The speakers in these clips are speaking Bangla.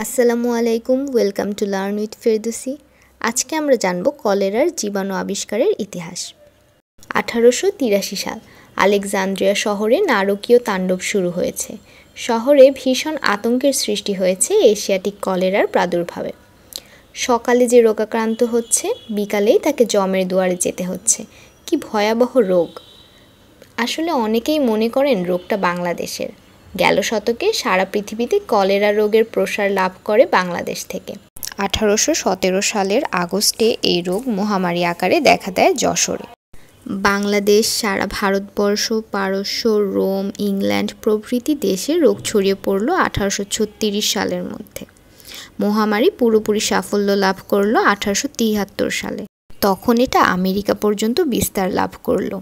আসসালামু আলাইকুম, welcome to learn with Ferdousi. আজকে আমরা জানব কলেরার জীবাণু আবিষ্কারের ইতিহাস। 1883 সাল আলেকজান্দ্রিয়া শহরে নারকীয় তাণ্ডব শুরু হয়েছে। শহরে ভীষণ আতঙ্কের সৃষ্টি হয়েছে এশিয়াটিক কলেরার প্রাদুর্ভাবে। সকালে যে রোগাক্রান্ত হচ্ছে, বিকালেই তাকে যমের দুয়ারে যেতে হচ্ছে। কি ভয়াবহ রোগ! আসলে অনেকেই মনে করেন রোগটা বাংলাদেশের। গেল শতকে সারা পৃথিবীতে কলেরা রোগের প্রসার লাভ করে বাংলাদেশ থেকে। 1817 সালের আগস্টে এই রোগ মহামারী আকারে দেখা দেয় যশোরে। বাংলাদেশ, সারা ভারতবর্ষ, পারস্য, রোম, ইংল্যান্ড প্রভৃতি দেশে রোগ ছড়িয়ে পড়ল 1836 সালের মধ্যে। মহামারী পুরোপুরি সাফল্য লাভ করল 1873 সালে। তখন এটা আমেরিকা পর্যন্ত বিস্তার লাভ করল।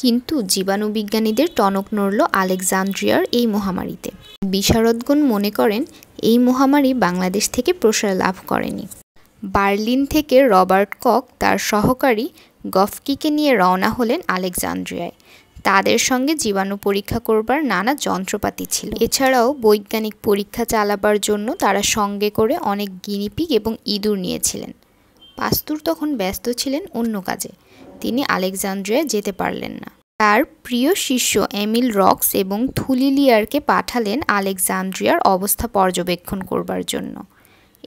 কিন্তু জীবাণুবিজ্ঞানীদের টনক নড়ল আলেকজান্দ্রিয়ার এই মহামারীতে। বিশারদগণ মনে করেন এই মহামারী বাংলাদেশ থেকে প্রসার লাভ করেনি। বার্লিন থেকে রবার্ট কক তার সহকারী গফকিকে নিয়ে রওনা হলেন আলেকজান্দ্রিয়ায়। তাদের সঙ্গে জীবাণু পরীক্ষা করবার নানা যন্ত্রপাতি ছিল। এছাড়াও বৈজ্ঞানিক পরীক্ষা চালাবার জন্য তারা সঙ্গে করে অনেক গিনিপিগ এবং ইঁদুর নিয়েছিলেন। পাস্তুর তখন ব্যস্ত ছিলেন অন্য কাজে। তিনি আলেকজান্দ্রিয়ায় যেতে পারলেন না। তার প্রিয় শিষ্য এমিল রক্স এবং থুলিলিয়ারকে পাঠালেন আলেকজান্দ্রিয়ার অবস্থা পর্যবেক্ষণ করবার জন্য।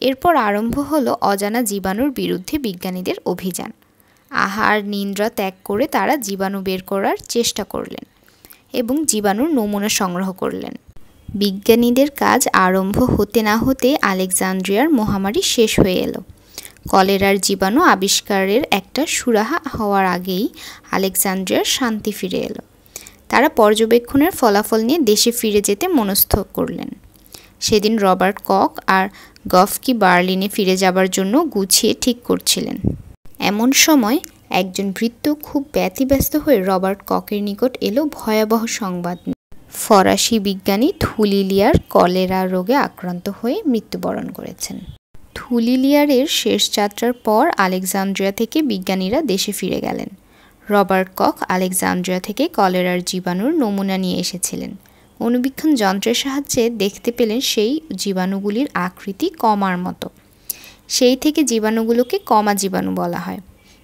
এরপর আরম্ভ হলো অজানা জীবাণুর বিরুদ্ধে বিজ্ঞানীদের অভিযান। আহার নিদ্রা ত্যাগ করে তারা জীবাণু বের করার চেষ্টা করলেন এবং জীবাণুর নমুনা সংগ্রহ করলেন। বিজ্ঞানীদের কাজ আরম্ভ হতে না হতে আলেকজান্দ্রিয়ার মহামারী শেষ হয়ে এলো। কলেরার জীবাণু আবিষ্কারের একটা সুরাহা হওয়ার আগেই আলেকজান্দ্রিয়ার শান্তি ফিরে এলো। তারা পর্যবেক্ষণের ফলাফল নিয়ে দেশে ফিরে যেতে মনস্থ করলেন। সেদিন রবার্ট কক আর গফকি বার্লিনে ফিরে যাবার জন্য গুছিয়ে ঠিক করছিলেন। এমন সময় একজন ভৃত্য খুব ব্যতিব্যস্ত হয়ে রবার্ট ককের নিকট এলো ভয়াবহ সংবাদ। ফরাসি বিজ্ঞানী থুলিলিয়ার কলেরা রোগে আক্রান্ত হয়ে মৃত্যুবরণ করেছেন। থুলিলিয়ারের শেষ যাত্রার পর আলেকজান্দ্রিয়া থেকে বিজ্ঞানীরা দেশে ফিরে গেলেন। রবার্ট কক আলেকজান্দ্রিয়া থেকে কলেরার জীবাণুর নমুনা নিয়ে এসেছিলেন। অণুবীক্ষণ যন্ত্রের সাহায্যে দেখতে পেলেন সেই জীবাণুগুলির আকৃতি কমার মতো। সেই থেকে জীবাণুগুলোকে কমা জীবাণু বলা হয়।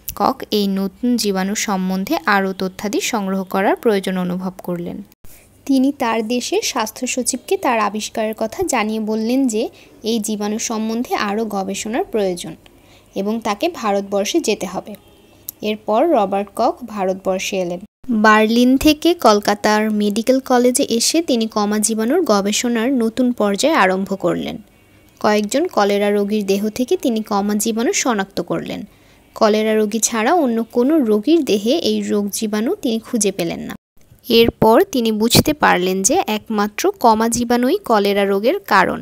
কক এই নতুন জীবাণু সম্বন্ধে আরও তথ্যাদি সংগ্রহ করার প্রয়োজন অনুভব করলেন। তিনি তার দেশের স্বাস্থ্য সচিবকে তার আবিষ্কারের কথা জানিয়ে বললেন যে এই জীবাণু সম্বন্ধে আরও গবেষণার প্রয়োজন এবং তাকে ভারতবর্ষে যেতে হবে। এরপর রবার্ট কক ভারতবর্ষে এলেন। বার্লিন থেকে কলকাতার মেডিকেল কলেজে এসে তিনি কমা জীবাণুর গবেষণার নতুন পর্যায়ে আরম্ভ করলেন। কয়েকজন কলেরা রোগীর দেহ থেকে তিনি কমা জীবাণু শনাক্ত করলেন। কলেরা রোগী ছাড়া অন্য কোনো রোগীর দেহে এই রোগ জীবাণু তিনি খুঁজে পেলেন না। এরপর তিনি বুঝতে পারলেন যে একমাত্র কমা জীবাণুই কলেরা রোগের কারণ।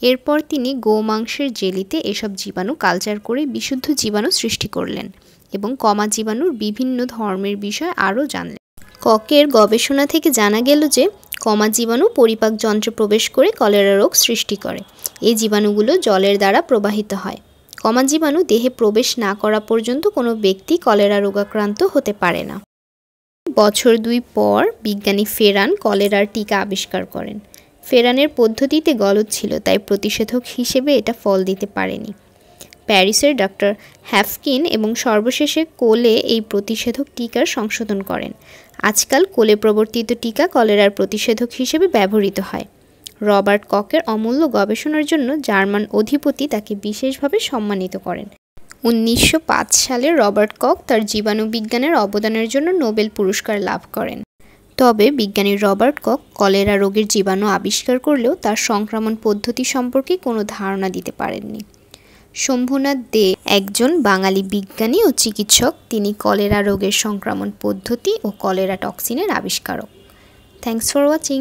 এরপর তিনি গোমাংসের জেলিতে এসব জীবাণু কালচার করে বিশুদ্ধ জীবাণু সৃষ্টি করলেন এবং কমা জীবাণুর বিভিন্ন ধর্মের বিষয় আরও জানলেন। ককের গবেষণা থেকে জানা গেল যে কমা জীবাণু পরিপাক যন্ত্রে প্রবেশ করে কলেরা রোগ সৃষ্টি করে। এই জীবাণুগুলো জলের দ্বারা প্রবাহিত হয়। কমা জীবাণু দেহে প্রবেশ না করা পর্যন্ত কোনো ব্যক্তি কলেরা রোগাক্রান্ত হতে পারে না। বছর 2 পর বিজ্ঞানী ফেরান কলেরার টিকা আবিষ্কার করেন। ফেরানের পদ্ধতিতে গলদ ছিল, তাই প্রতিষেধক হিসেবে এটা ফল দিতে পারেনি। প্যারিসের ডক্টর হ্যাফকিন এবং সর্বশেষে কোলে এই প্রতিষেধক টিকার সংশোধন করেন। আজকাল কোলে প্রবর্তিত টিকা কলেরার প্রতিষেধক হিসেবে ব্যবহৃত হয়। রবার্ট ককের অমূল্য গবেষণার জন্য জার্মান অধিপতি তাকে বিশেষভাবে সম্মানিত করেন। 1905 সালে রবার্ট কক তার জীবাণুবিজ্ঞানের অবদানের জন্য নোবেল পুরস্কার লাভ করেন। তবে বিজ্ঞানী রবার্ট কক কলেরা রোগের জীবাণু আবিষ্কার করলেও তার সংক্রমণ পদ্ধতি সম্পর্কে কোনো ধারণা দিতে পারেননি। শম্ভুনাথ দে একজন বাঙালি বিজ্ঞানী ও চিকিৎসক। তিনি কলেরা রোগের সংক্রমণ পদ্ধতি ও কলেরা টক্সিনের আবিষ্কারক। Thanks for watching.